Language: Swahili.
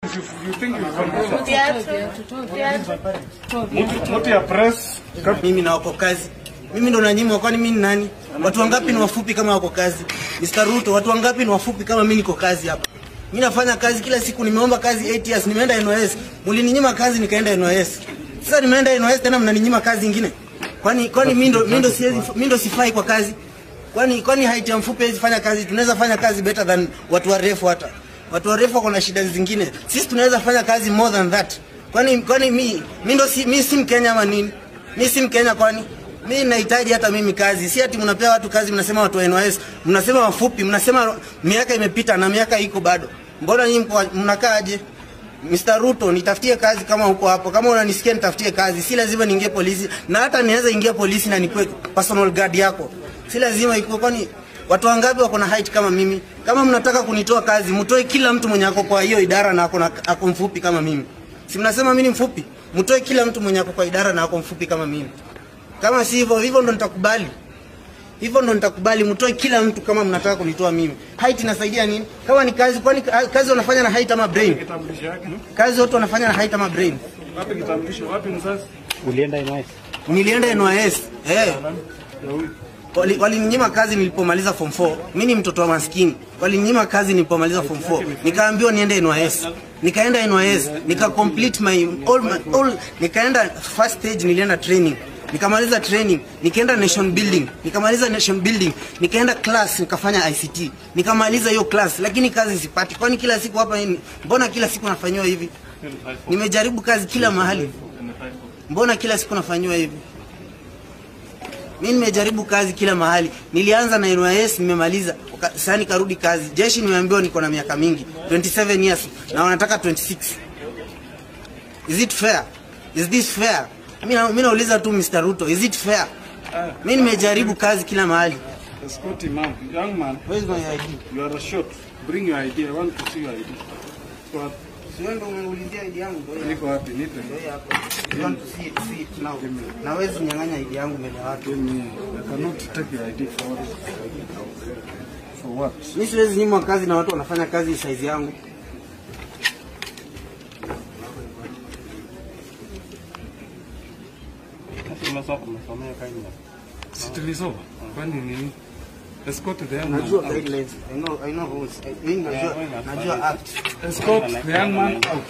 You think you Mtu ya press. Mimi na wako kazi. Mimi ndo nanyimwa, kwani mimi ni nani? Watu wangapi ni wafupi kama wako kazi? Mr. Ruto, watu wangapi ni wafupi kama mimi niko kazi hapa? Mimi nafanya kazi kila siku, nimeomba kazi 8 years, nimeenda NYS. Mlininyima kazi nikaenda NYS. Sasa nimeenda NYS tena mnaninyima kazi nyingine. Kwani mimi ndo sifai kwa kazi? Kwani height ya mfupi hizi fanya kazi? Tunaweza fanya kazi better than watu warefu hata. Watu warefu wako na shida zingine. Sisi tunaweza fanya kazi more than that. Kwani mimi si Mkenya ama nini? Mimi si Mkenya kwani? Mimi nahitaji hata mimi kazi. Si ati mnapea watu kazi mnasema watu wa NYS, mnasema wafupi, mnasema miaka imepita na miaka iko bado. Mbona nyinyi mnakaaje? Mr. Ruto, nitafutie kazi kama uko hapo. Kama unanisikia nitafutie kazi. Si lazima niingie polisi. Na hata niweza ingia polisi na nikuwe personal guard yako. Si lazima iko, kwani watu wangapi wako na height kama mimi? Kama mnataka kunitoa kazi, mtoe kila mtu mwenye ako kwa hiyo idara na ako mfupi kama mimi. Si mnasema mimi ni mfupi? Mtoe kila mtu mwenye ako kwa idara na ako mfupi kama mimi. Kama si hivyo ndo nitakubali. Hivyo ndo nitakubali, mtoe kila mtu kama mnataka kunitoa mimi. Height inasaidia nini? Kama ni kazi, kwani kazi wanafanya na height ama brain? Kazi wote wanafanya na height ama brain? Wapi kitambulisho? Wapi mzazi? Ulienda NYS? Nilienda NYS. Walininyima kazi nilipomaliza form 4. Mimi ni mtoto wa maskini. Walininyima kazi nilipomaliza form 4. Nikaambiwa niende NYS. Nikaenda NYS, nika complete my all nikaenda first stage, nilienda training. Nikamaliza training, nikaenda nation building. Nikamaliza nation building, nikaenda class, nikafanya ICT. Nikamaliza hiyo class, lakini kazi sipati. Kwani kila siku hapa mbona kila siku nafanywa hivi? Nimejaribu kazi kila mahali. Mbona kila siku nafanywa hivi? Mimi nimejaribu kazi kila mahali. Nilianza na NYS, nimemaliza. Sasa nikarudi kazi. Jeshi nimeambiwa niko na miaka mingi, 27 years, na wanataka 26. Is it fair? Is this fair? Mimi nauliza tu Mr. Ruto, is it fair? Mimi nimejaribu kazi kila mahali. Escort man, young man. Where is my ID? You are short. Bring your ID. I want to see your ID. What? Sio ndo umeulizia ID yangu ndio. Niko wapi? Nipe. You want to see it now. Na wewe unyang'anya ID yangu mbele ya watu. I cannot take your ID for what? Mimi siwezi nyimwa kazi na watu wanafanya kazi size yangu. Sitilisoma. Kwani nini? Escort the young man. Najua guidelines. I know rules. Mimi najua act. Escort the young man out.